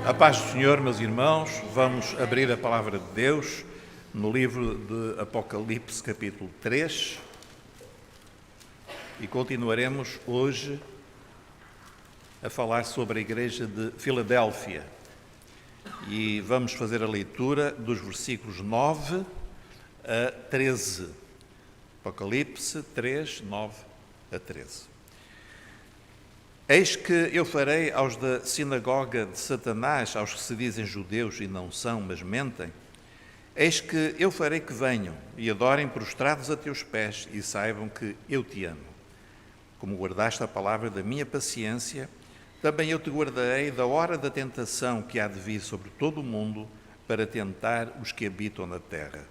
A paz do Senhor, meus irmãos, vamos abrir a palavra de Deus no livro de Apocalipse, capítulo 3, e continuaremos hoje a falar sobre a igreja de Filadélfia. E vamos fazer a leitura dos versículos 9 a 13. Apocalipse 3, 9 a 13. Eis que eu farei aos da sinagoga de Satanás, aos que se dizem judeus e não são, mas mentem, eis que eu farei que venham e adorem prostrados a teus pés e saibam que eu te amo. Como guardaste a palavra da minha paciência, também eu te guardarei da hora da tentação que há de vir sobre todo o mundo para tentar os que habitam na terra.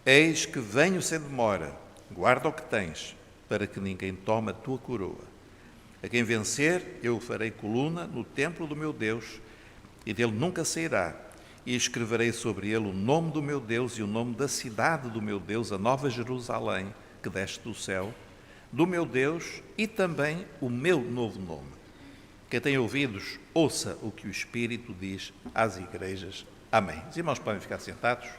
Eis que venho sem demora, guarda o que tens, para que ninguém tome a tua coroa. A quem vencer, eu o farei coluna no templo do meu Deus, e dele nunca sairá, e escreverei sobre ele o nome do meu Deus e o nome da cidade do meu Deus, a nova Jerusalém, que desce do céu, do meu Deus, e também o meu novo nome. Quem tem ouvidos, ouça o que o Espírito diz às igrejas. Amém. Os irmãos podem ficar sentados.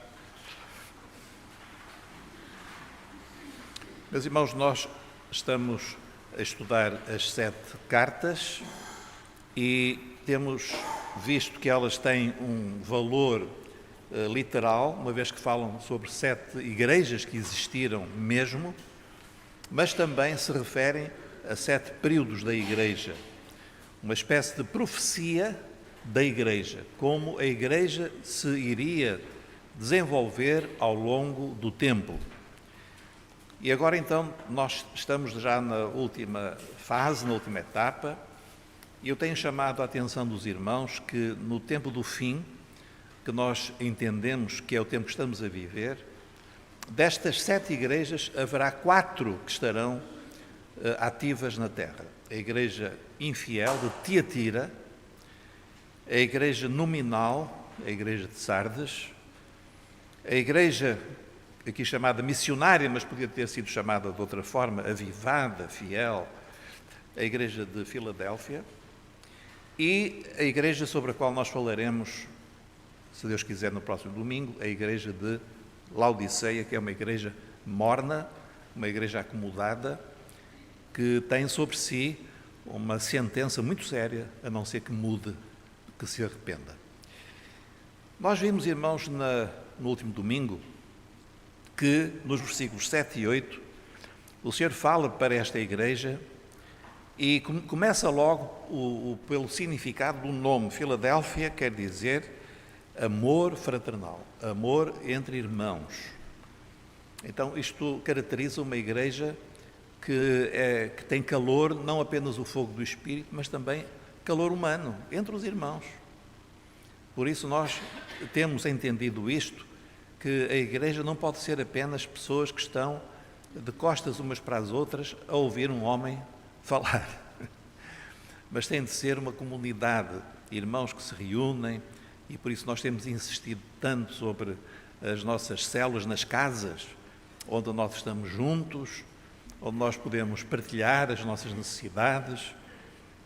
Meus irmãos, nós estamos a estudar as 7 cartas e temos visto que elas têm um valor literal, uma vez que falam sobre 7 igrejas que existiram mesmo, mas também se referem a 7 períodos da igreja, uma espécie de profecia da igreja, como a igreja se iria desenvolver ao longo do tempo. E agora então nós estamos já na última fase, na última etapa, e eu tenho chamado a atenção dos irmãos que no tempo do fim, que nós entendemos que é o tempo que estamos a viver, destas 7 igrejas haverá 4 que estarão ativas na terra. A igreja infiel de Tiatira, a igreja nominal, a igreja de Sardes, a igreja aqui chamada missionária, mas podia ter sido chamada de outra forma, avivada, fiel, a igreja de Filadélfia, e a igreja sobre a qual nós falaremos, se Deus quiser, no próximo domingo, a igreja de Laodiceia, que é uma igreja morna, uma igreja acomodada, que tem sobre si uma sentença muito séria, a não ser que mude, que se arrependa. Nós vimos, irmãos, no último domingo, que nos versículos 7 e 8, o Senhor fala para esta igreja e começa logo pelo significado do nome. Filadélfia quer dizer amor fraternal, amor entre irmãos. Então isto caracteriza uma igreja que tem calor, não apenas o fogo do Espírito, mas também calor humano, entre os irmãos. Por isso nós temos entendido isto, que a igreja não pode ser apenas pessoas que estão de costas umas para as outras a ouvir um homem falar, mas tem de ser uma comunidade, irmãos que se reúnem, e por isso nós temos insistido tanto sobre as nossas células nas casas, onde nós estamos juntos, onde nós podemos partilhar as nossas necessidades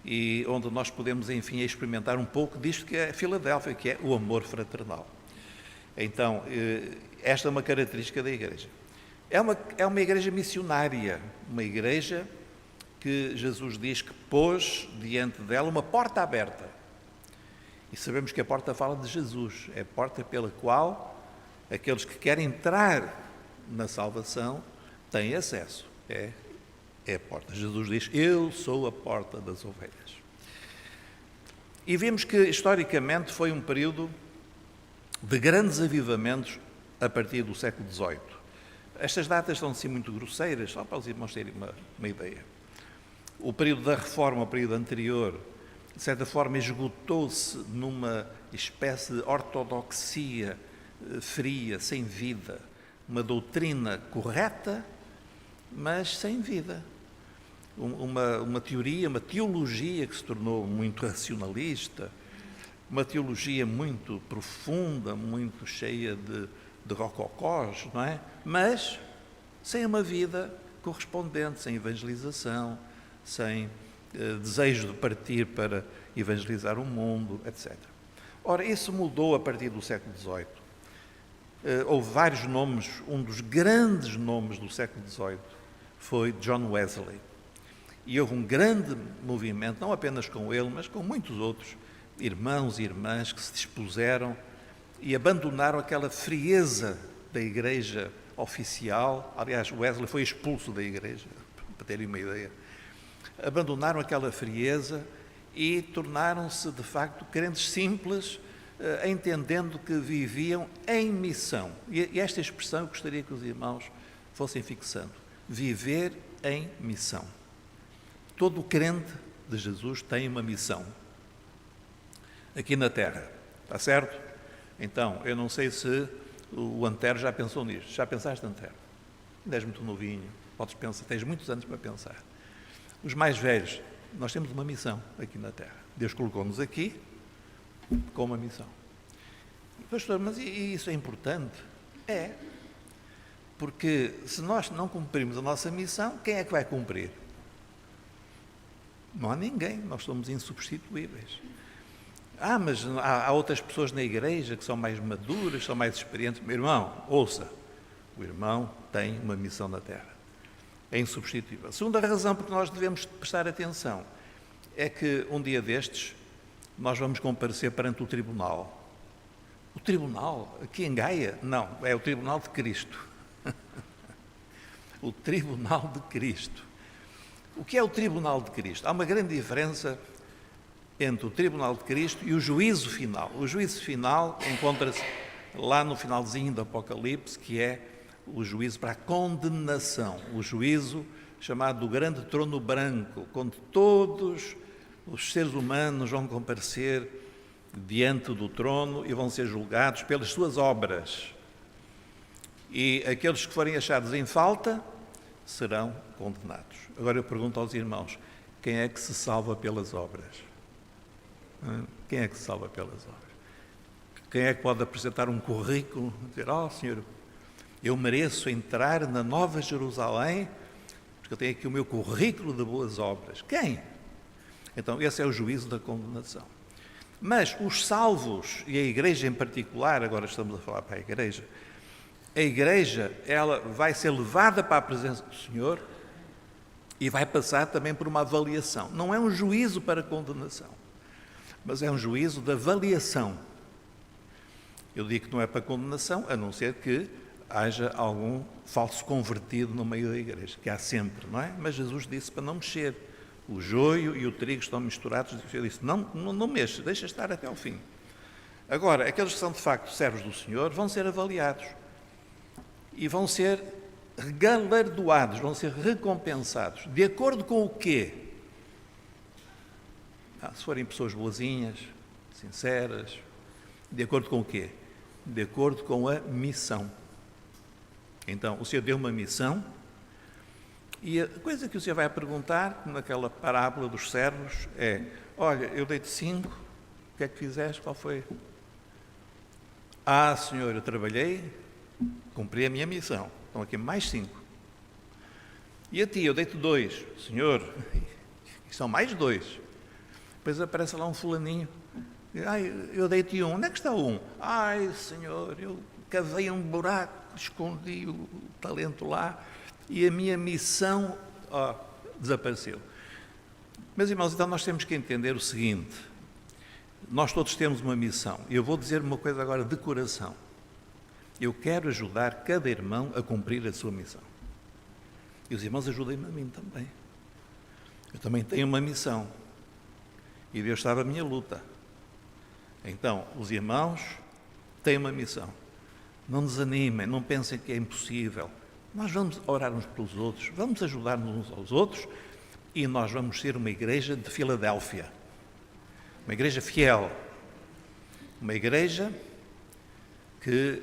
e onde nós podemos, enfim, experimentar um pouco disto que é Filadélfia, que é o amor fraternal. Então, esta é uma característica da igreja. É uma igreja missionária, uma igreja que Jesus diz que pôs diante dela uma porta aberta. E sabemos que a porta fala de Jesus, é a porta pela qual aqueles que querem entrar na salvação têm acesso. É a porta. Jesus diz, eu sou a porta das ovelhas. E vimos que, historicamente, foi um período de grandes avivamentos a partir do século XVIII. Estas datas são assim muito grosseiras, só para os irmãos terem uma ideia. O período da Reforma, o período anterior, de certa forma esgotou-se numa espécie de ortodoxia fria, sem vida, uma doutrina correta, mas sem vida. Uma teoria, uma teologia que se tornou muito racionalista, uma teologia muito profunda, muito cheia de rococós, não é? Mas sem uma vida correspondente, sem evangelização, sem desejo de partir para evangelizar o mundo, etc. Ora, isso mudou a partir do século XVIII. Houve vários nomes, um dos grandes nomes do século XVIII foi John Wesley. E houve um grande movimento, não apenas com ele, mas com muitos outros irmãos e irmãs que se dispuseram e abandonaram aquela frieza da igreja oficial. Aliás, Wesley foi expulso da igreja, para terem uma ideia. Abandonaram aquela frieza e tornaram-se, de facto, crentes simples, entendendo que viviam em missão. E esta expressão eu gostaria que os irmãos fossem fixando. Viver em missão. Todo crente de Jesus tem uma missão aqui na Terra, está certo? Então, eu não sei se o Antero já pensou nisto. Já pensaste, Antero? Ainda és muito novinho, podes pensar, tens muitos anos para pensar. Os mais velhos, nós temos uma missão aqui na Terra. Deus colocou-nos aqui com uma missão. Pastor, mas isso é importante? É. Porque se nós não cumprirmos a nossa missão, quem é que vai cumprir? Não há ninguém, nós somos insubstituíveis. Mas há outras pessoas na igreja que são mais maduras, são mais experientes. Meu irmão, ouça, o irmão tem uma missão na terra. É insubstituível. A segunda razão por que nós devemos prestar atenção é que um dia destes nós vamos comparecer perante o tribunal. O tribunal, aqui em Gaia? Não, é o tribunal de Cristo. O tribunal de Cristo. O que é o tribunal de Cristo? Há uma grande diferença entre o tribunal de Cristo e o juízo final. O juízo final encontra-se lá no finalzinho do Apocalipse, que é o juízo para a condenação, o juízo chamado do grande trono branco, quando todos os seres humanos vão comparecer diante do trono e vão ser julgados pelas suas obras. E aqueles que forem achados em falta serão condenados. Agora eu pergunto aos irmãos, quem é que se salva pelas obras? Quem é que se salva pelas obras? Quem é que pode apresentar um currículo e dizer, Senhor, eu mereço entrar na Nova Jerusalém porque eu tenho aqui o meu currículo de boas obras. Quem? Então, esse é o juízo da condenação. Mas os salvos, e a igreja em particular, agora estamos a falar para a igreja, ela vai ser levada para a presença do Senhor e vai passar também por uma avaliação. Não é um juízo para condenação, mas é um juízo de avaliação. Eu digo que não é para condenação, a não ser que haja algum falso convertido no meio da igreja, que há sempre, não é? Mas Jesus disse para não mexer. O joio e o trigo estão misturados. Ele disse, não mexa, deixa estar até ao fim. Agora, aqueles que são de facto servos do Senhor vão ser avaliados e vão ser galardoados, vão ser recompensados. De acordo com o quê? Se forem pessoas boazinhas, sinceras, de acordo com o quê? De acordo com a missão. Então, o Senhor deu uma missão e a coisa que o Senhor vai perguntar naquela parábola dos servos é, olha, eu dei-te 5, o que é que fizeste? Qual foi? Senhor, eu trabalhei, cumpri a minha missão. Estão aqui mais 5. E a ti, eu dei-te 2. Senhor, são mais 2. Depois aparece lá um fulaninho. Eu dei-te 1. Onde é que está o 1? Senhor, eu cavei um buraco, escondi o talento lá e a minha missão desapareceu. Meus irmãos, então nós temos que entender o seguinte. Nós todos temos uma missão. E eu vou dizer uma coisa agora de coração. Eu quero ajudar cada irmão a cumprir a sua missão. E os irmãos ajudem-me a mim também. Eu também tenho uma missão. E Deus sabe a minha luta. Então, os irmãos têm uma missão. Não desanimem, não pensem que é impossível. Nós vamos orar uns pelos outros, vamos ajudar-nos uns aos outros e nós vamos ser uma igreja de Filadélfia. Uma igreja fiel. Uma igreja que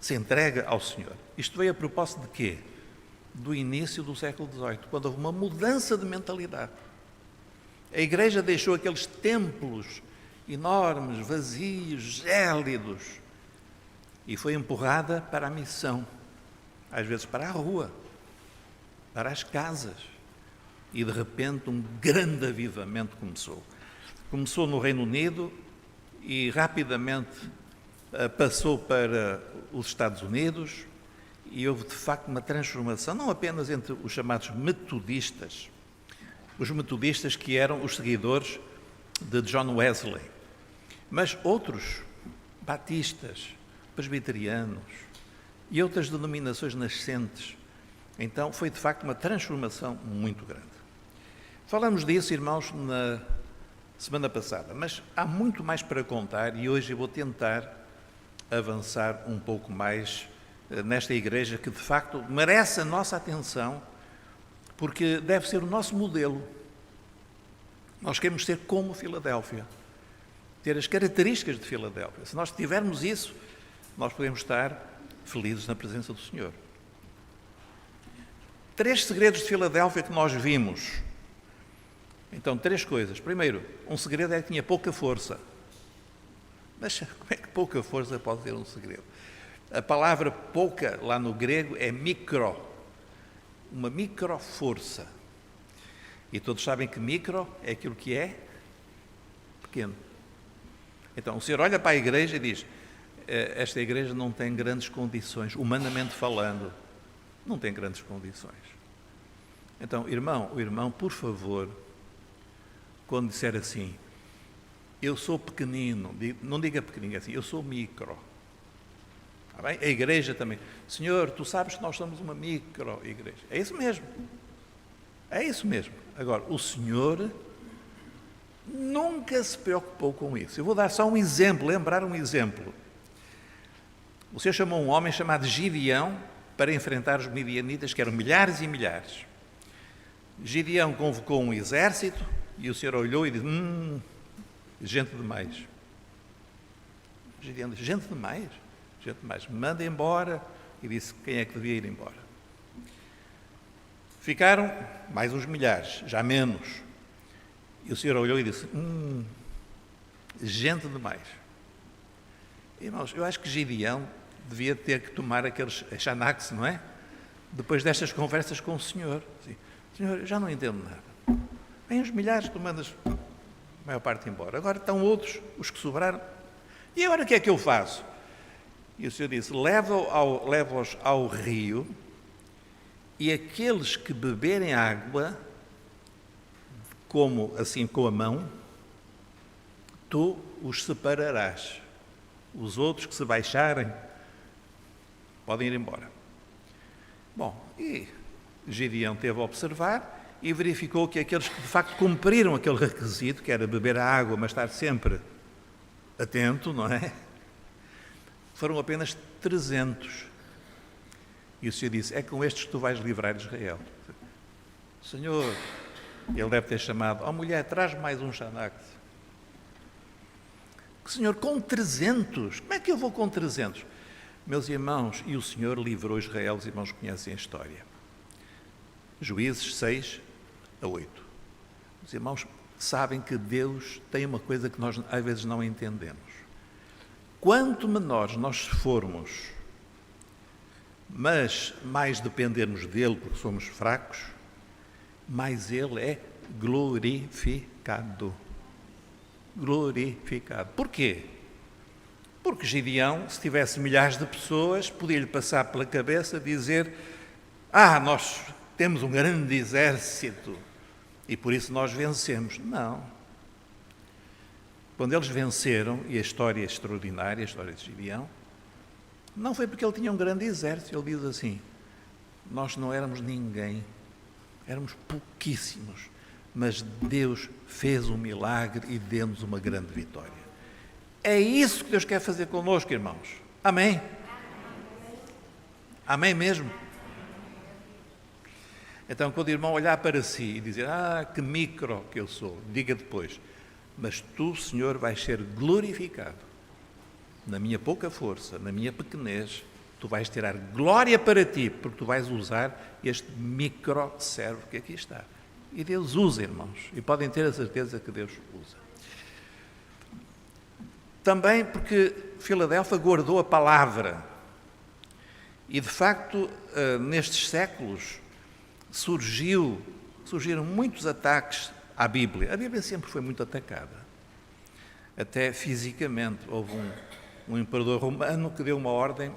se entrega ao Senhor. Isto veio a propósito de quê? Do início do século XVIII, quando houve uma mudança de mentalidade. A igreja deixou aqueles templos enormes, vazios, gélidos, e foi empurrada para a missão, às vezes para a rua, para as casas. E de repente um grande avivamento começou. Começou no Reino Unido, e rapidamente passou para os Estados Unidos e houve de facto uma transformação, não apenas entre os chamados metodistas, os metodistas que eram os seguidores de John Wesley, mas outros batistas, presbiterianos e outras denominações nascentes. Então foi de facto uma transformação muito grande. Falamos disso, irmãos, na semana passada, mas há muito mais para contar e hoje eu vou tentar avançar um pouco mais nesta igreja que de facto merece a nossa atenção, porque deve ser o nosso modelo. Nós queremos ser como Filadélfia, ter as características de Filadélfia. Se nós tivermos isso, nós podemos estar felizes na presença do Senhor. 3 segredos de Filadélfia que nós vimos. Então, 3 coisas. Primeiro, um segredo é que tinha pouca força. Mas como é que pouca força pode ter um segredo? A palavra pouca, lá no grego, é micro. Uma micro-força. E todos sabem que micro é aquilo que é pequeno. Então, o Senhor olha para a igreja e diz: esta igreja não tem grandes condições, humanamente falando, não tem grandes condições. Então, o irmão, por favor, quando disser assim, eu sou pequenino, não diga pequenino, é assim, eu sou micro. Está bem? A igreja também. Senhor, tu sabes que nós somos uma micro-igreja. É isso mesmo. É isso mesmo. Agora, o Senhor nunca se preocupou com isso. Eu vou dar só um exemplo, lembrar um exemplo. O Senhor chamou um homem chamado Gideão para enfrentar os midianitas, que eram milhares e milhares. Gideão convocou um exército e o Senhor olhou e disse: gente demais. Gideão disse: gente demais? Gente demais. Manda embora. E disse quem é que devia ir embora. Ficaram mais uns milhares, já menos. E o Senhor olhou e disse: gente demais. Irmãos, eu acho que Gideão devia ter que tomar aqueles Xanax, não é? Depois destas conversas com o Senhor. Assim, Senhor, eu já não entendo nada. Vêm uns milhares, tu mandas a maior parte embora. Agora estão outros, os que sobraram. E agora o que é que eu faço? E o Senhor disse: leva-os ao rio, e aqueles que beberem água, como assim com a mão, tu os separarás. Os outros que se baixarem podem ir embora. Bom, e Gideão teve a observar e verificou que aqueles que de facto cumpriram aquele requisito, que era beber a água, mas estar sempre atento, não é? Foram apenas 300. E o Senhor disse: é com estes que tu vais livrar Israel. Senhor, ele deve ter chamado: ó mulher, traz mais um Xanax. Senhor, com 300? Como é que eu vou com 300? Meus irmãos, e o Senhor livrou Israel, os irmãos conhecem a história. Juízes 6-8. Os irmãos sabem que Deus tem uma coisa que nós às vezes não entendemos. Quanto menores nós formos, mas mais dependermos dele, porque somos fracos, mais ele é glorificado. Glorificado. Porquê? Porque Gideão, se tivesse milhares de pessoas, podia-lhe passar pela cabeça dizer: nós temos um grande exército e por isso nós vencemos. Não. Quando eles venceram, e a história é extraordinária, a história de Gideão, não foi porque ele tinha um grande exército. Ele diz assim: nós não éramos ninguém, éramos pouquíssimos, mas Deus fez um milagre e deu-nos uma grande vitória. É isso que Deus quer fazer connosco, irmãos. Amém? Amém mesmo? Então, quando o irmão olhar para si e dizer: que micro que eu sou, diga depois: mas tu, Senhor, vais ser glorificado. Na minha pouca força, na minha pequenez, tu vais tirar glória para ti, porque tu vais usar este micro servo que aqui está. E Deus usa, irmãos, e podem ter a certeza que Deus usa. Também porque Filadélfia guardou a palavra. E, de facto, nestes séculos, surgiram muitos ataques à Bíblia. A Bíblia sempre foi muito atacada. até fisicamente. Houve um imperador romano que deu uma ordem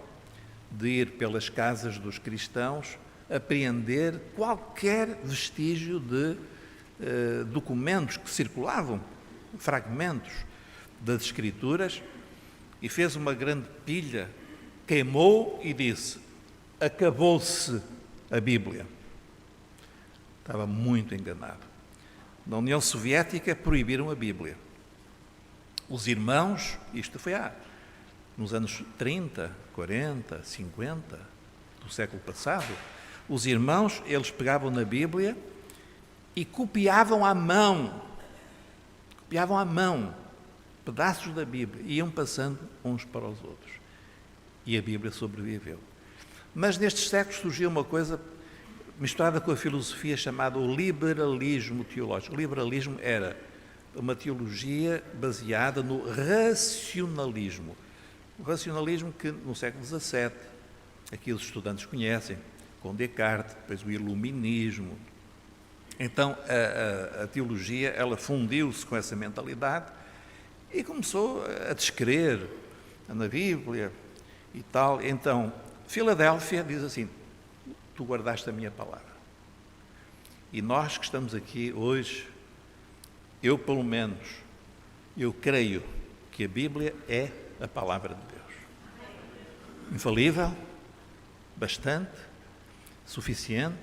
de ir pelas casas dos cristãos apreender qualquer vestígio de documentos que circulavam, fragmentos das Escrituras, e fez uma grande pilha, queimou e disse: acabou-se a Bíblia. Estava muito enganado. Na União Soviética proibiram a Bíblia. Os irmãos, isto foi nos anos 30, 40, 50 do século passado, os irmãos, eles pegavam na Bíblia e copiavam à mão pedaços da Bíblia, e iam passando uns para os outros. E a Bíblia sobreviveu. Mas nestes séculos surgiu uma coisa misturada com a filosofia chamada o liberalismo teológico. O liberalismo era uma teologia baseada no racionalismo. O racionalismo que no século XVII, aqui os estudantes conhecem, com Descartes, depois o iluminismo. Então a teologia, ela fundiu-se com essa mentalidade e começou a descrer na Bíblia e tal. Então, Filadélfia diz assim: tu guardaste a minha palavra. E nós que estamos aqui hoje, eu pelo menos, eu creio que a Bíblia é a palavra de Deus. Infalível, bastante, suficiente,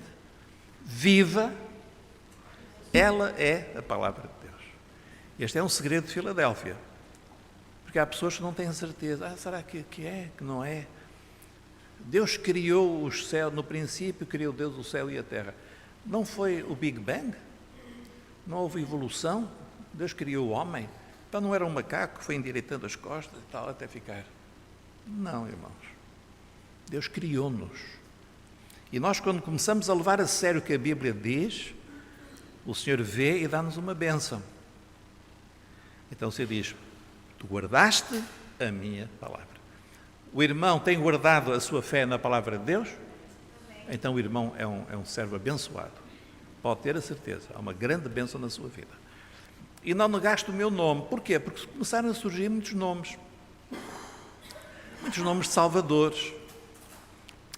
viva, ela é a palavra de Deus. Este é um segredo de Filadélfia, porque há pessoas que não têm certeza. Será que é, que não é? Deus criou os céus, no princípio criou Deus o céu e a terra. Não foi o Big Bang? Não houve evolução? Deus criou o homem? Então não era um macaco que foi endireitando as costas e tal até ficar? Não, irmãos. Deus criou-nos. E nós, quando começamos a levar a sério o que a Bíblia diz, o Senhor vê e dá-nos uma bênção. Então o Senhor diz: tu guardaste a minha palavra. O irmão tem guardado a sua fé na palavra de Deus? Então o irmão é um servo abençoado. Pode ter a certeza, há uma grande bênção na sua vida. E não negaste o meu nome. Porquê? Porque começaram a surgir muitos nomes de salvadores.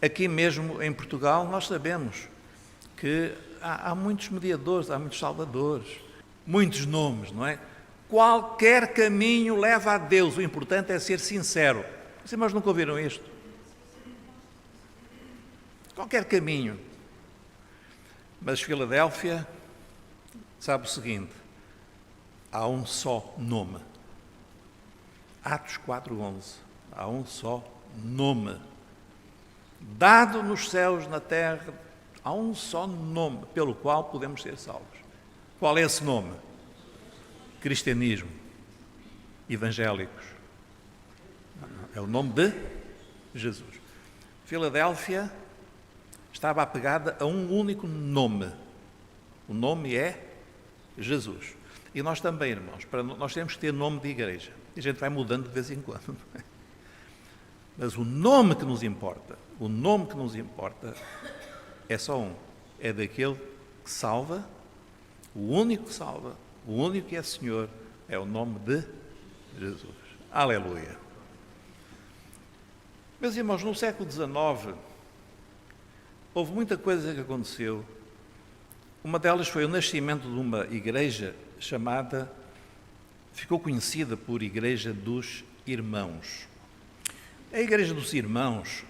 Aqui mesmo em Portugal nós sabemos que há muitos mediadores, há muitos salvadores, muitos nomes, não é? Qualquer caminho leva a Deus, o importante é ser sincero. Os irmãos nunca ouviram isto? Qualquer caminho. Mas Filadélfia sabe o seguinte: há um só nome. Atos 4:11. Há um só nome. Dado nos céus, na terra, há um só nome pelo qual podemos ser salvos. Qual é esse nome? Cristianismo. Evangélicos. É o nome de Jesus. Filadélfia estava apegada a um único nome. O nome é Jesus. E nós também, irmãos, nós temos que ter nome de igreja. E a gente vai mudando de vez em quando. Não é? Mas o nome que nos importa é só um. É daquele que salva, o único que salva, o único que é Senhor, é o nome de Jesus. Aleluia. Meus irmãos, no século XIX, houve muita coisa que aconteceu. Uma delas foi o nascimento de uma igreja ficou conhecida por Igreja dos Irmãos. A Igreja dos Irmãos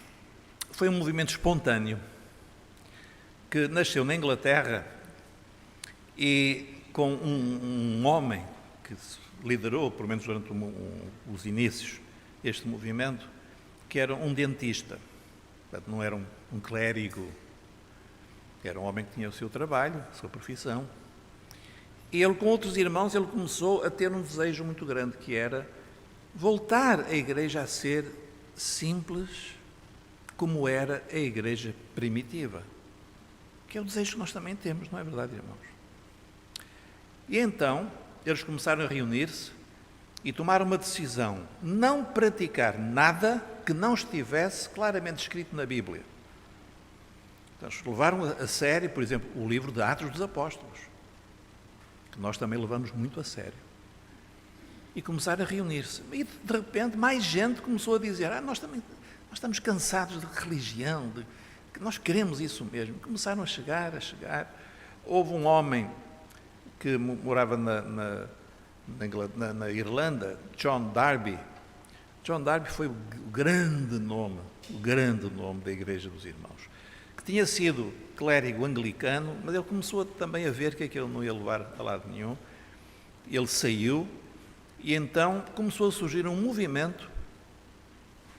foi um movimento espontâneo que nasceu na Inglaterra e com um homem que liderou, pelo menos durante os inícios, este movimento, que era um dentista. Portanto, não era um clérigo, era um homem que tinha o seu trabalho, a sua profissão. E ele, com outros irmãos, ele começou a ter um desejo muito grande, que era voltar a igreja a ser simples, como era a igreja primitiva. Que é o desejo que nós também temos, não é verdade, irmãos? E então, eles começaram a reunir-se e tomaram uma decisão: não praticar nada que não estivesse claramente escrito na Bíblia. Então, eles levaram a sério, por exemplo, o livro de Atos dos Apóstolos, que nós também levamos muito a sério. e começaram a reunir-se. E, de repente, mais gente começou a dizer, nós estamos cansados de religião, que nós queremos isso mesmo. Começaram a chegar. Houve um homem que morava na Irlanda, John Darby. John Darby foi o grande nome da Igreja dos Irmãos, que tinha sido clérigo anglicano, mas ele começou também a ver que aquilo não ia levar a lado nenhum. Ele saiu e então começou a surgir um movimento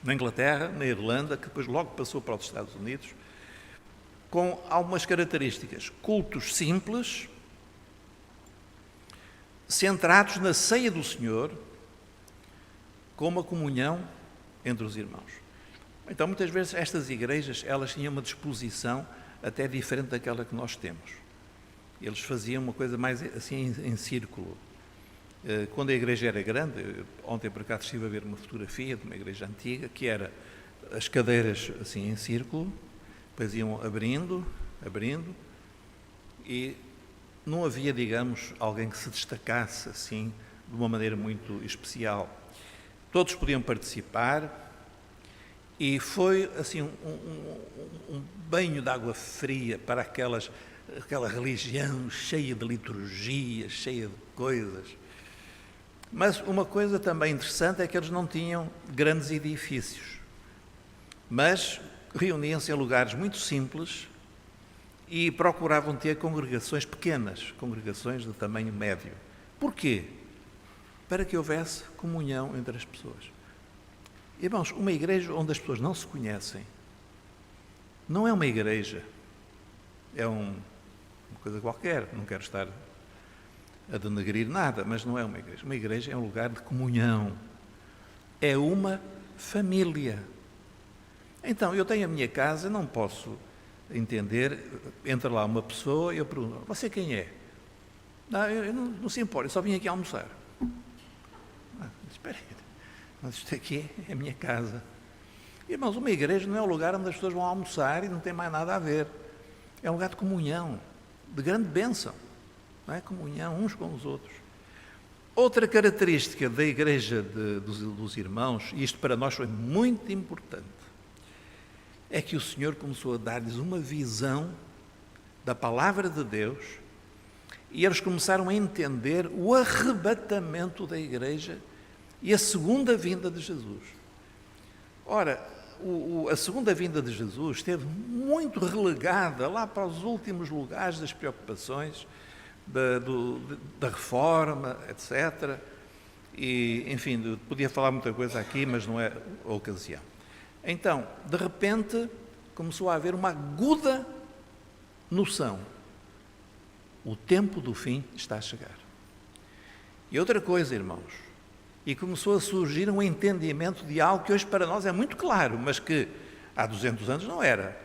na Inglaterra, na Irlanda, que depois logo passou para os Estados Unidos, com algumas características: cultos simples, centrados na ceia do Senhor, com uma comunhão entre os irmãos. Então, muitas vezes, estas igrejas, elas tinham uma disposição até diferente daquela que nós temos. Eles faziam uma coisa mais assim em círculo. Quando a igreja era grande, ontem por acaso estive a ver uma fotografia de uma igreja antiga, que era as cadeiras assim em círculo, depois iam abrindo, e não havia, digamos, alguém que se destacasse assim de uma maneira muito especial. Todos podiam participar e foi assim um banho de água fria para aquela religião cheia de liturgias, cheia de coisas. Mas uma coisa também interessante é que eles não tinham grandes edifícios, mas reuniam-se em lugares muito simples e procuravam ter congregações pequenas, congregações de tamanho médio. Porquê? Para que houvesse comunhão entre as pessoas. Irmãos, uma igreja onde as pessoas não se conhecem não é uma igreja, é uma coisa qualquer. Não quero estar a denegrir nada, mas não é uma igreja. Uma igreja é um lugar de comunhão, é uma família. Então, eu tenho a minha casa, não posso entender, entra lá uma pessoa e eu pergunto, você quem é? Eu não se importa, eu só vim aqui almoçar. Espera aí, mas isto aqui é a minha casa. Irmãos, uma igreja não é um lugar onde as pessoas vão almoçar e não tem mais nada a ver. É um lugar de comunhão, de grande bênção. Não é? Comunhão uns com os outros. Outra característica da igreja dos irmãos, e isto para nós foi muito importante, é que o Senhor começou a dar-lhes uma visão da palavra de Deus e eles começaram a entender o arrebatamento da igreja e a segunda vinda de Jesus. Ora, a segunda vinda de Jesus esteve muito relegada lá para os últimos lugares das preocupações, da reforma, etc. E, enfim, podia falar muita coisa aqui, mas não é a ocasião. Então, de repente, começou a haver uma aguda noção. O tempo do fim está a chegar. E outra coisa, irmãos, e começou a surgir um entendimento de algo que hoje para nós é muito claro, mas que há 200 anos não era.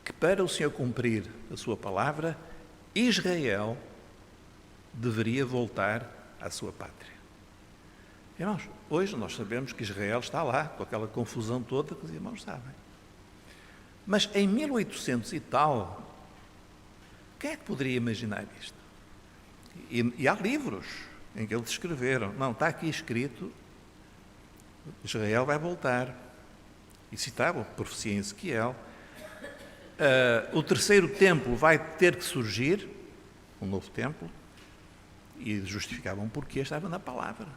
Que para o Senhor cumprir a sua palavra, Israel deveria voltar à sua pátria. Irmãos, hoje nós sabemos que Israel está lá, com aquela confusão toda que os irmãos sabem. Mas em 1800 e tal, quem é que poderia imaginar isto? E há livros em que eles escreveram, não, está aqui escrito, Israel vai voltar. E citava a profecia em Ezequiel. O terceiro templo vai ter que surgir, um novo templo, e justificavam porquê, estava na palavra.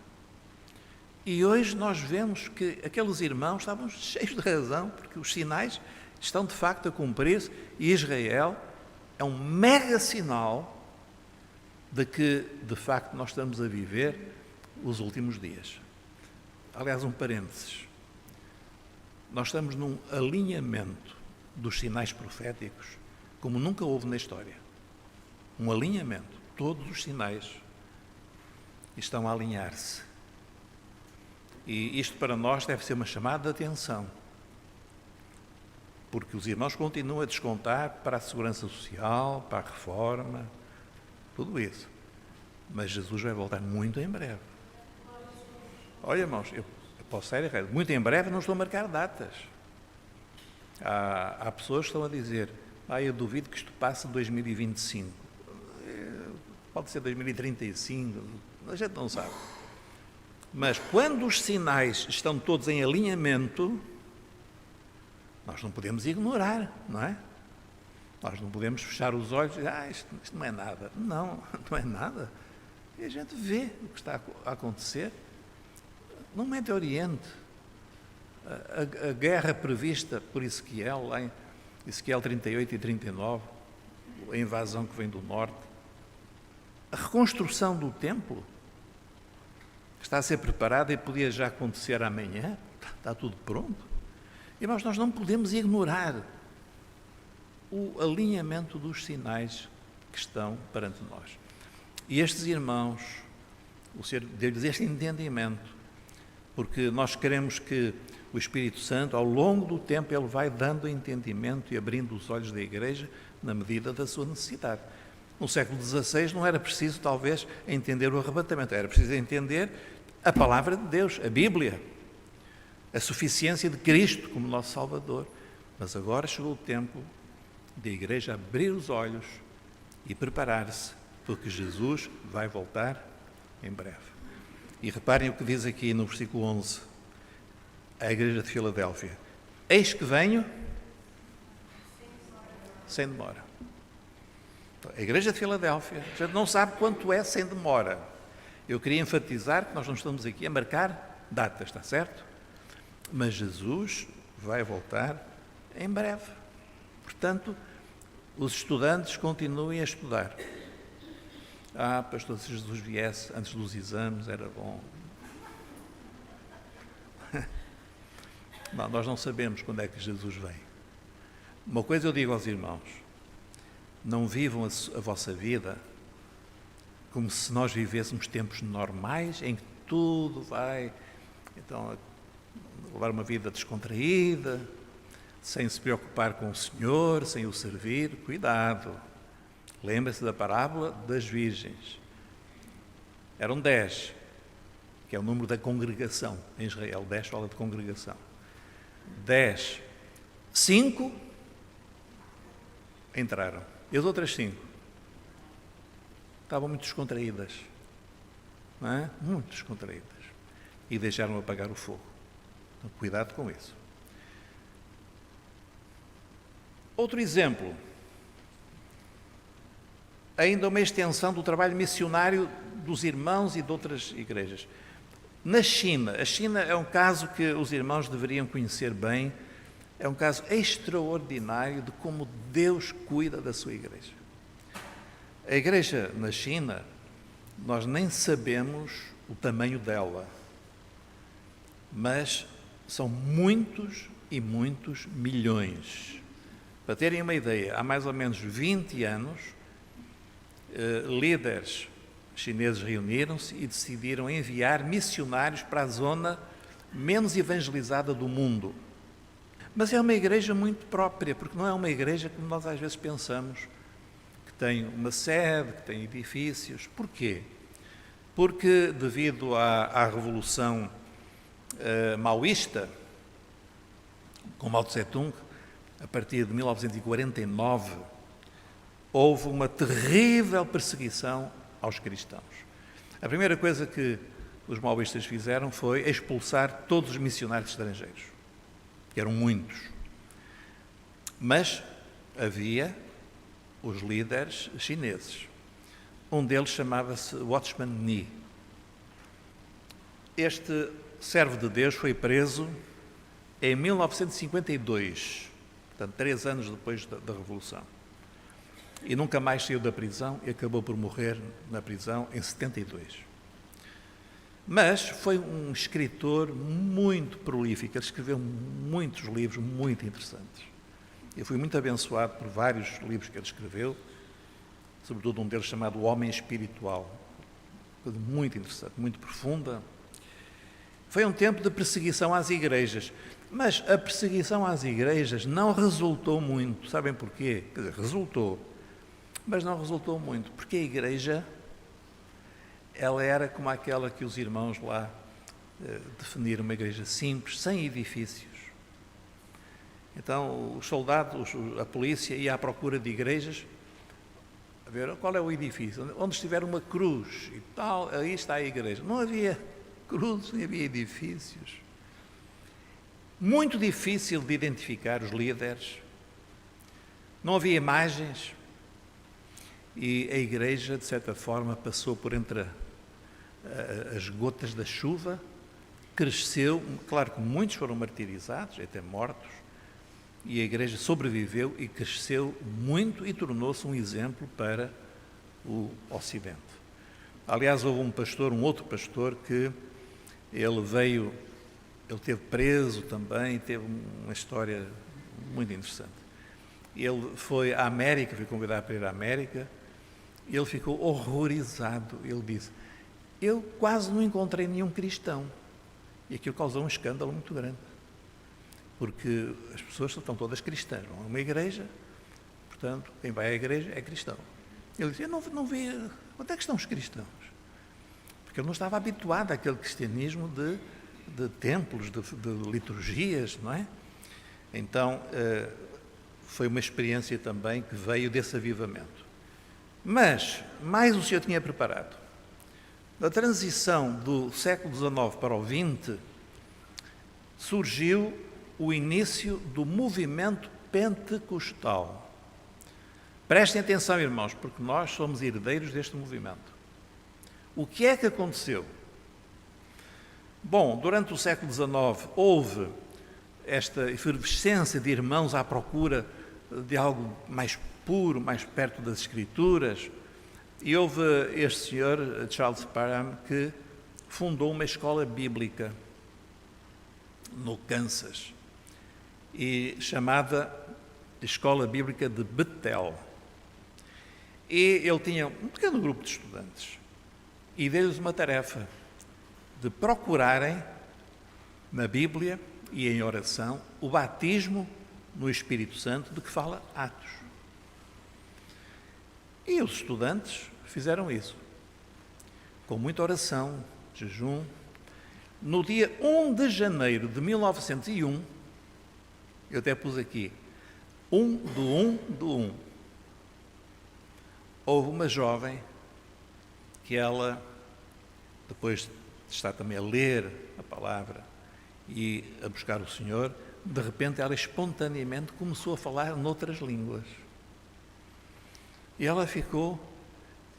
E hoje nós vemos que aqueles irmãos estavam cheios de razão, porque os sinais estão de facto a cumprir-se, e Israel é um mega sinal de que, de facto, nós estamos a viver os últimos dias. Aliás, um parênteses. Nós estamos num alinhamento dos sinais proféticos como nunca houve na história. Um alinhamento. Todos os sinais estão a alinhar-se. E isto para nós deve ser uma chamada de atenção, porque os irmãos continuam a descontar para a segurança social, para a reforma, tudo isso. Mas Jesus vai voltar muito em breve. Olha, irmãos, eu posso ser errado. Muito em breve não estou a marcar datas. Há pessoas que estão a dizer, eu duvido que isto passe em 2025. Pode ser 2035, a gente não sabe. Mas quando os sinais estão todos em alinhamento, nós não podemos ignorar, não é? Nós não podemos fechar os olhos e dizer, isto não é nada. Não, não é nada. E a gente vê o que está a acontecer. No Médio Oriente, a guerra prevista por Ezequiel, lá em Ezequiel 38 e 39, a invasão que vem do norte, a reconstrução do templo está a ser preparada e podia já acontecer amanhã, está tudo pronto. E nós não podemos ignorar o alinhamento dos sinais que estão perante nós. E estes irmãos, o Senhor deu-lhes este entendimento, porque nós queremos que o Espírito Santo, ao longo do tempo, ele vai dando entendimento e abrindo os olhos da Igreja na medida da sua necessidade. No século XVI não era preciso, talvez, entender o arrebatamento, era preciso entender a palavra de Deus, a Bíblia, a suficiência de Cristo como nosso Salvador. Mas agora chegou o tempo da Igreja abrir os olhos e preparar-se, porque Jesus vai voltar em breve. E reparem o que diz aqui no versículo 11, a Igreja de Filadélfia: eis que venho sem demora. Então, a Igreja de Filadélfia, a gente não sabe quanto é sem demora. Eu queria enfatizar que nós não estamos aqui a marcar datas, está certo? Mas Jesus vai voltar em breve. Portanto, os estudantes continuem a estudar. Pastor, se Jesus viesse antes dos exames, era bom. Não, nós não sabemos quando é que Jesus vem. Uma coisa eu digo aos irmãos: não vivam a vossa vida como se nós vivêssemos tempos normais, em que tudo vai, então, levar uma vida descontraída, sem se preocupar com o Senhor, sem o servir. Cuidado! Lembre-se da parábola das virgens. Eram 10, que é o número da congregação em Israel. 10 fala de congregação. 10, 5 entraram. E as outras 5 estavam muito descontraídas, não é? Muito descontraídas. E deixaram apagar o fogo. Então, cuidado com isso. Outro exemplo, ainda uma extensão do trabalho missionário dos irmãos e de outras igrejas. Na China, a China é um caso que os irmãos deveriam conhecer bem, é um caso extraordinário de como Deus cuida da sua igreja. A igreja na China, nós nem sabemos o tamanho dela, mas são muitos e muitos milhões. Para terem uma ideia, há mais ou menos 20 anos, líderes chineses reuniram-se e decidiram enviar missionários para a zona menos evangelizada do mundo. Mas é uma igreja muito própria, porque não é uma igreja como nós às vezes pensamos, que tem uma sede, que tem edifícios. Porquê? Porque devido à revolução maoísta, com Mao Tse-tung, a partir de 1949, houve uma terrível perseguição aos cristãos. A primeira coisa que os maoístas fizeram foi expulsar todos os missionários estrangeiros, que eram muitos. Mas havia os líderes chineses. Um deles chamava-se Watchman Nee. Este servo de Deus foi preso em 1952, portanto, 3 anos depois da Revolução. E nunca mais saiu da prisão e acabou por morrer na prisão em 72. Mas foi um escritor muito prolífico, ele escreveu muitos livros muito interessantes. Eu fui muito abençoado por vários livros que ele escreveu, sobretudo um deles chamado O Homem Espiritual, coisa muito interessante, muito profunda. Foi um tempo de perseguição às igrejas, mas a perseguição às igrejas não resultou muito. Sabem porquê? Quer dizer, resultou, mas não resultou muito, porque a igreja, ela era como aquela que os irmãos lá definiram, uma igreja simples, sem edifícios. Então, os soldados, a polícia ia à procura de igrejas, ver qual é o edifício, onde estiver uma cruz e tal, aí está a igreja. Não havia, cruzes, nem havia edifícios. Muito difícil de identificar os líderes. Não havia imagens. E a igreja, de certa forma, passou por entre as gotas da chuva, cresceu, claro que muitos foram martirizados, até mortos, e a igreja sobreviveu e cresceu muito e tornou-se um exemplo para o Ocidente. Aliás, houve um outro pastor, que ele esteve preso também, teve uma história muito interessante. Ele foi à América, foi convidado para ir à América, e ele ficou horrorizado. Ele disse: eu quase não encontrei nenhum cristão. E aquilo causou um escândalo muito grande, porque as pessoas estão todas cristãs, vão a uma igreja, portanto, quem vai à igreja é cristão. Ele disse: eu não vi, onde é que estão os cristãos? Porque ele não estava habituado àquele cristianismo de templos, de liturgias, não é? Então, foi uma experiência também que veio desse avivamento. Mas, mais o Senhor tinha preparado. Na transição do século XIX para o XX, surgiu o início do movimento pentecostal. Prestem atenção, irmãos, porque nós somos herdeiros deste movimento. O que é que aconteceu? Bom, durante o século XIX houve esta efervescência de irmãos à procura de algo mais puro, mais perto das Escrituras, e houve este senhor, Charles Parham, que fundou uma escola bíblica no Kansas, e chamada Escola Bíblica de Bethel. E ele tinha um pequeno grupo de estudantes e deu-lhes uma tarefa de procurarem na Bíblia e em oração o batismo no Espírito Santo de que fala Atos. E os estudantes fizeram isso, com muita oração, jejum. No dia 1 de janeiro de 1901, eu até pus aqui, 1/1/1, houve uma jovem que ela, depois de estar também a ler a palavra e a buscar o Senhor, de repente ela espontaneamente começou a falar noutras línguas. E ela ficou: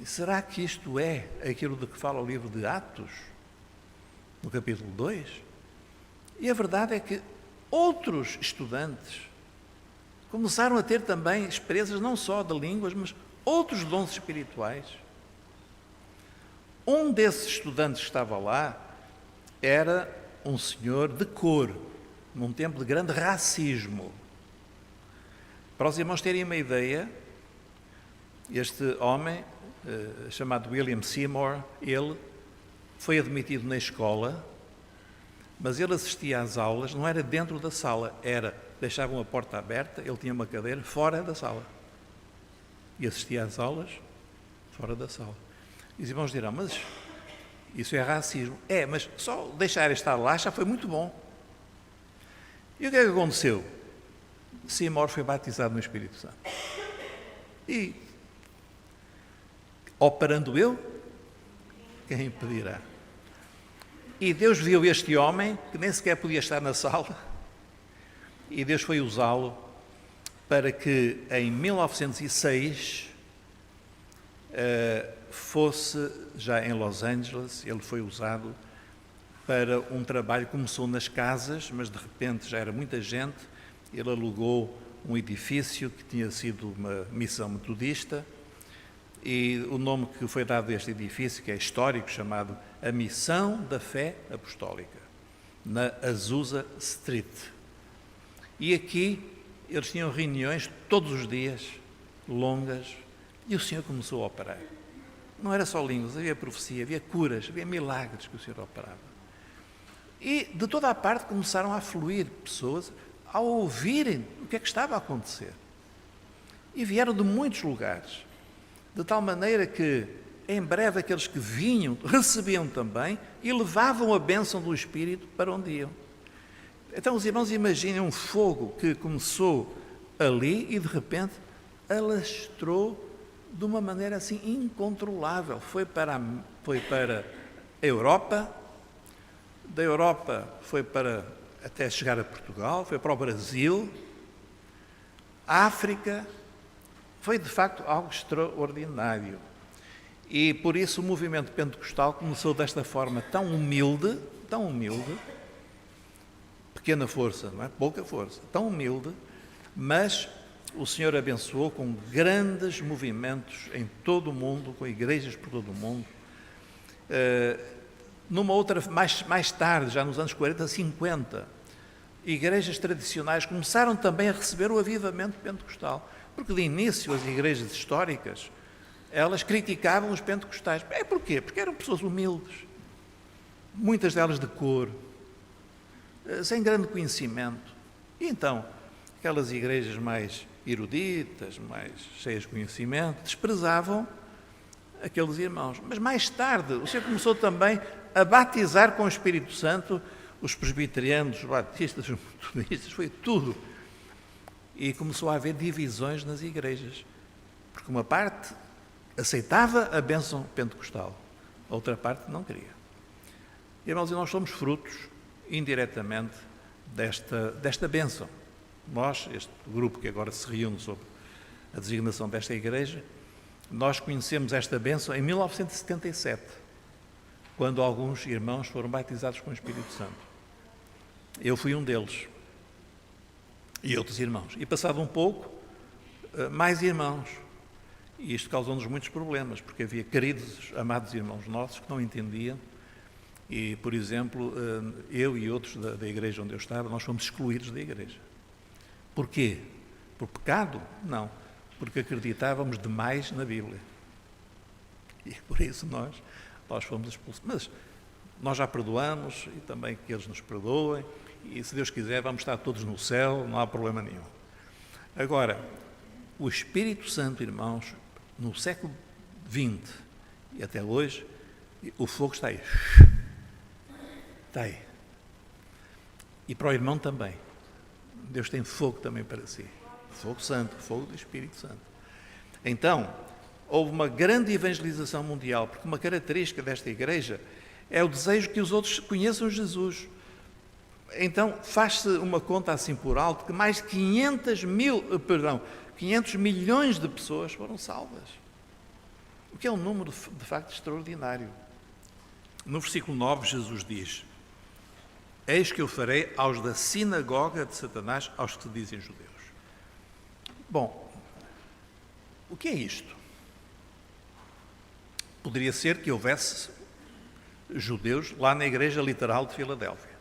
será que isto é aquilo de que fala o livro de Atos, no capítulo 2? E a verdade é que outros estudantes começaram a ter também experiências não só de línguas, mas outros dons espirituais. Um desses estudantes que estava lá era um senhor de cor, num tempo de grande racismo. Para os irmãos terem uma ideia, este homem, chamado William Seymour, ele foi admitido na escola, mas ele assistia às aulas, não era dentro da sala, deixavam a porta aberta, ele tinha uma cadeira fora da sala. E assistia às aulas fora da sala. E os irmãos dirão: mas isso é racismo. É, mas só deixar estar lá já foi muito bom. E o que é que aconteceu? Seymour foi batizado no Espírito Santo. E, operando eu, quem impedirá? E Deus viu este homem, que nem sequer podia estar na sala, e Deus foi usá-lo para que em 1906 fosse, já em Los Angeles, ele foi usado para um trabalho. Começou nas casas, mas de repente já era muita gente. Ele alugou um edifício que tinha sido uma missão metodista, e o nome que foi dado a este edifício, que é histórico, chamado a Missão da Fé Apostólica, na Azusa Street. E aqui eles tinham reuniões todos os dias, longas, e o Senhor começou a operar. Não era só línguas, havia profecia, havia curas, havia milagres que o Senhor operava. E de toda a parte começaram a fluir pessoas ao ouvirem o que é que estava a acontecer. E vieram de muitos lugares, de tal maneira que, em breve, aqueles que vinham recebiam também e levavam a bênção do Espírito para onde iam. Então, os irmãos, imaginem um fogo que começou ali e, de repente, alastrou de uma maneira assim incontrolável. Foi para a Europa, Da Europa foi para até chegar a Portugal, foi para o Brasil. A África foi de facto algo extraordinário. E por isso o movimento pentecostal começou desta forma tão humilde, pequena força, não é? Pouca força, tão humilde, mas o Senhor abençoou com grandes movimentos em todo o mundo, com igrejas por todo o mundo. Numa outra, mais tarde, já nos anos 40, 50, igrejas tradicionais começaram também a receber o avivamento pentecostal, porque de início as igrejas históricas, elas criticavam os pentecostais. Porquê? Porque eram pessoas humildes, muitas delas de cor, sem grande conhecimento. E então, aquelas igrejas mais eruditas, mais cheias de conhecimento, desprezavam aqueles irmãos. Mas mais tarde, o Senhor começou também a batizar com o Espírito Santo os presbiterianos, os batistas, os metodistas, foi tudo. E começou a haver divisões nas igrejas, porque uma parte aceitava a bênção pentecostal, a outra parte não queria. Irmãos, e nós somos frutos, indiretamente, desta bênção. Nós, este grupo que agora se reúne sob a designação desta igreja, nós conhecemos esta bênção em 1977, quando alguns irmãos foram batizados com o Espírito Santo. Eu fui um deles, e outros irmãos. E passado um pouco, mais irmãos. E isto causou-nos muitos problemas, porque havia queridos, amados irmãos nossos que não entendiam. E, por exemplo, eu e outros da igreja onde eu estava, nós fomos excluídos da igreja. Porquê? Por pecado? Não. Porque acreditávamos demais na Bíblia. E por isso nós fomos expulsos. Mas nós já perdoamos e também que eles nos perdoem. E se Deus quiser, vamos estar todos no céu, não há problema nenhum. Agora, o Espírito Santo, irmãos, no século XX e até hoje, o fogo está aí. Está aí. E para o irmão também. Deus tem fogo também para si. Fogo santo, fogo do Espírito Santo. Então, houve uma grande evangelização mundial, porque uma característica desta igreja é o desejo que os outros conheçam Jesus. Então, faz-se uma conta assim por alto que mais de 500 milhões de pessoas foram salvas. O que é um número de facto extraordinário. No versículo 9, Jesus diz: eis que eu farei aos da sinagoga de Satanás, aos que se dizem judeus. Bom, o que é isto? Poderia ser que houvesse judeus lá na igreja literal de Filadélfia.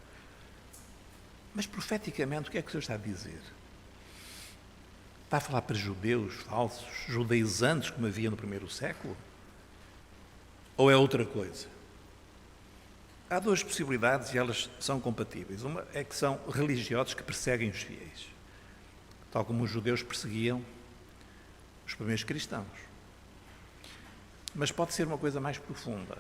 Mas profeticamente o que é que o Senhor está a dizer? Está a falar para judeus falsos, judaizantes, como havia no primeiro século? Ou é outra coisa? Há duas possibilidades e elas são compatíveis. Uma é que são religiosos que perseguem os fiéis, tal como os judeus perseguiam os primeiros cristãos. Mas pode ser uma coisa mais profunda.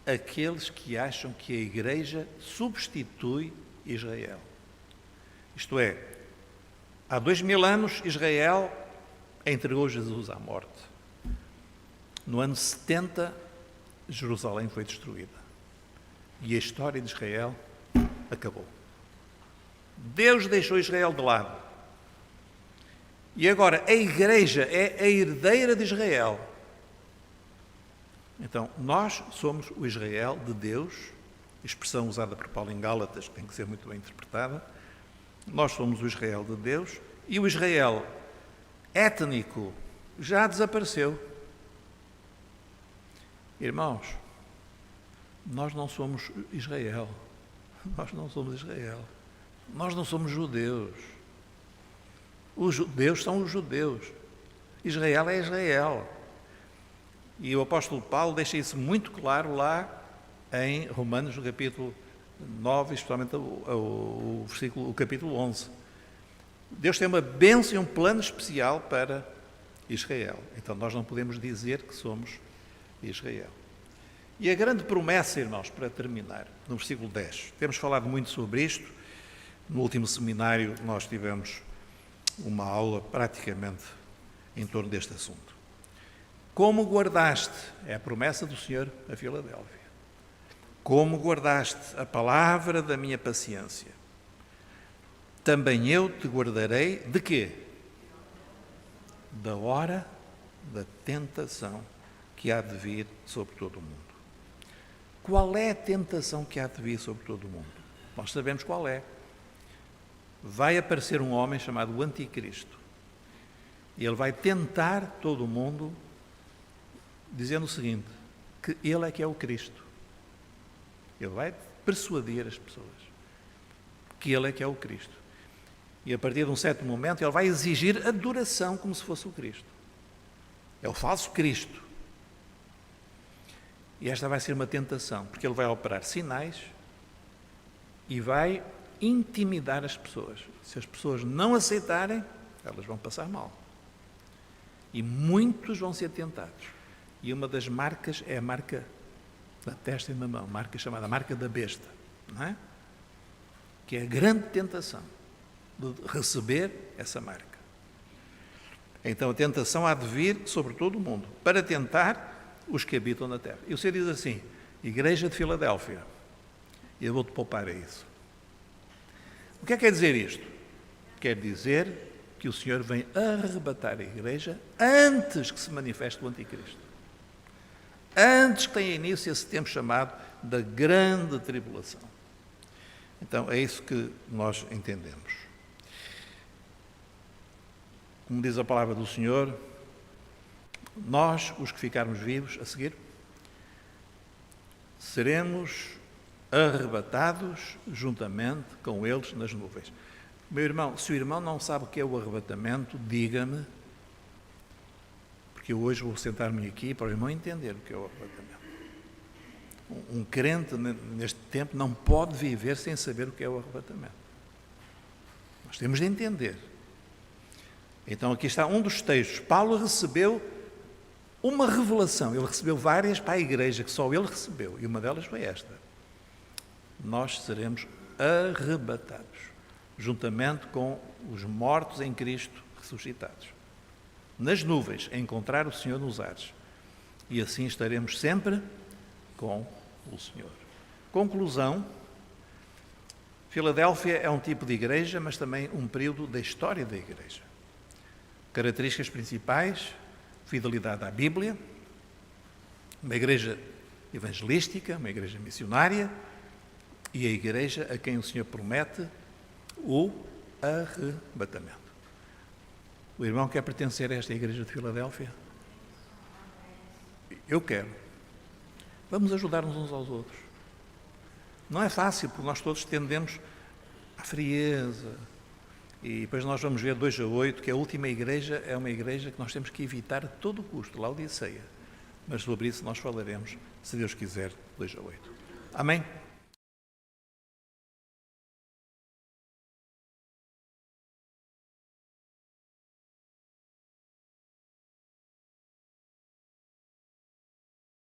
Aqueles que acham que a Igreja substitui Israel. Isto é, há 2000 anos Israel entregou Jesus à morte. No ano 70, Jerusalém foi destruída. E a história de Israel acabou. Deus deixou Israel de lado. E agora a Igreja é a herdeira de Israel. Então, nós somos o Israel de Deus, expressão usada por Paulo em Gálatas, que tem que ser muito bem interpretada. Nós somos o Israel de Deus e o Israel étnico já desapareceu. Irmãos, nós não somos Israel. Nós não somos Israel. Nós não somos judeus. Os judeus são os judeus. Israel é Israel. E o apóstolo Paulo deixa isso muito claro lá em Romanos, no capítulo 9, especialmente o capítulo 11. Deus tem uma bênção e um plano especial para Israel. Então nós não podemos dizer que somos Israel. E a grande promessa, irmãos, para terminar, no versículo 10. Temos falado muito sobre isto. No último seminário nós tivemos uma aula praticamente em torno deste assunto. Como guardaste, é a promessa do Senhor a Filadélfia, como guardaste a palavra da minha paciência, também eu te guardarei de quê? Da hora da tentação que há de vir sobre todo o mundo. Qual é a tentação que há de vir sobre todo o mundo? Nós sabemos qual é. Vai aparecer um homem chamado o Anticristo. E ele vai tentar todo o mundo, dizendo o seguinte, que ele é que é o Cristo. Ele vai persuadir as pessoas que ele é que é o Cristo. E a partir de um certo momento ele vai exigir adoração como se fosse o Cristo. É o falso Cristo. E esta vai ser uma tentação, porque ele vai operar sinais e vai intimidar as pessoas. Se as pessoas não aceitarem, elas vão passar mal. E muitos vão ser tentados. E uma das marcas é a marca da testa e da mão, marca chamada marca da besta, não é? Que é a grande tentação de receber essa marca. Então a tentação há de vir sobre todo o mundo, para tentar os que habitam na terra. E o Senhor diz assim, Igreja de Filadélfia, eu vou-te poupar a isso. O que é que quer dizer isto? Quer dizer que o Senhor vem arrebatar a Igreja antes que se manifeste o Anticristo. Antes que tenha início esse tempo chamado da grande tribulação. Então, é isso que nós entendemos. Como diz a palavra do Senhor, nós, os que ficarmos vivos, a seguir, seremos arrebatados juntamente com eles nas nuvens. Meu irmão, se o irmão não sabe o que é o arrebatamento, diga-me, porque eu hoje vou sentar-me aqui para o irmão entender o que é o arrebatamento. Um crente, neste tempo, não pode viver sem saber o que é o arrebatamento. Nós temos de entender. Então, aqui está um dos textos. Paulo recebeu uma revelação. Ele recebeu várias para a igreja, que só ele recebeu. E uma delas foi esta. Nós seremos arrebatados, juntamente com os mortos em Cristo ressuscitados, nas nuvens, a encontrar o Senhor nos ares. E assim estaremos sempre com o Senhor. Conclusão, Filadélfia é um tipo de igreja, mas também um período da história da igreja. Características principais, fidelidade à Bíblia, uma igreja evangelística, uma igreja missionária e a igreja a quem o Senhor promete o arrebatamento. O irmão quer pertencer a esta igreja de Filadélfia? Eu quero. Vamos ajudar-nos uns aos outros. Não é fácil, porque nós todos tendemos à frieza. E depois nós vamos ver 2:8, que a última igreja é uma igreja que nós temos que evitar a todo custo, Laodiceia. Mas sobre isso nós falaremos, se Deus quiser, 2:8. Amém?